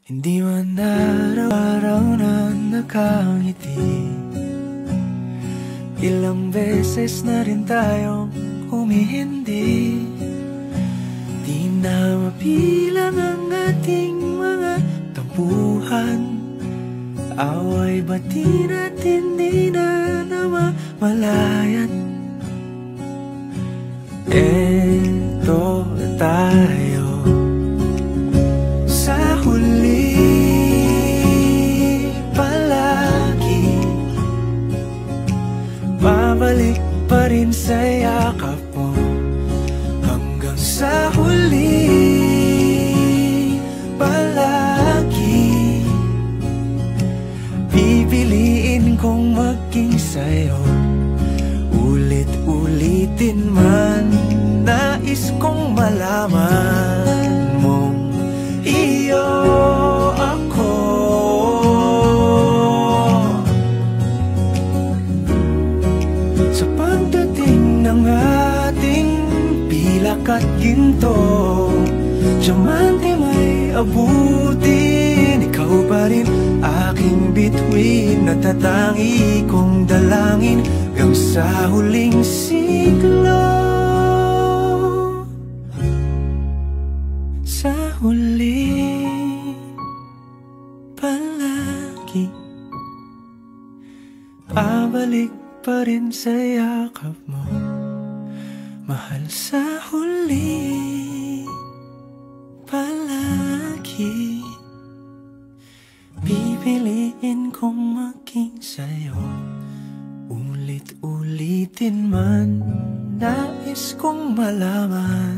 Hindi man araw-araw na nakangiti, ilang beses na rin tayong humihindi. Di na mabilang ang ating mga tampuhan, away bati natin di na namamalayan. Eto tayo sa huli palagi, babalik pa rin sa yakap mo hanggang sa huli palagi. Pipiliin kong maging sa'yo, ulit-ulitin man, nais kong malaman mong iyo ako. Sa pagdating ng ating pilak at ginto, diamante may abutin, ikaw pa rin aking bituin, natatangi kong dalangin hanggang sa huling siglo. Sa huli palagi, babalik pa rin sa yakap mo, mahal. Sa huli palagi, pipiliin kong maging sa'yo, ulit-ulitin man, nais kong malaman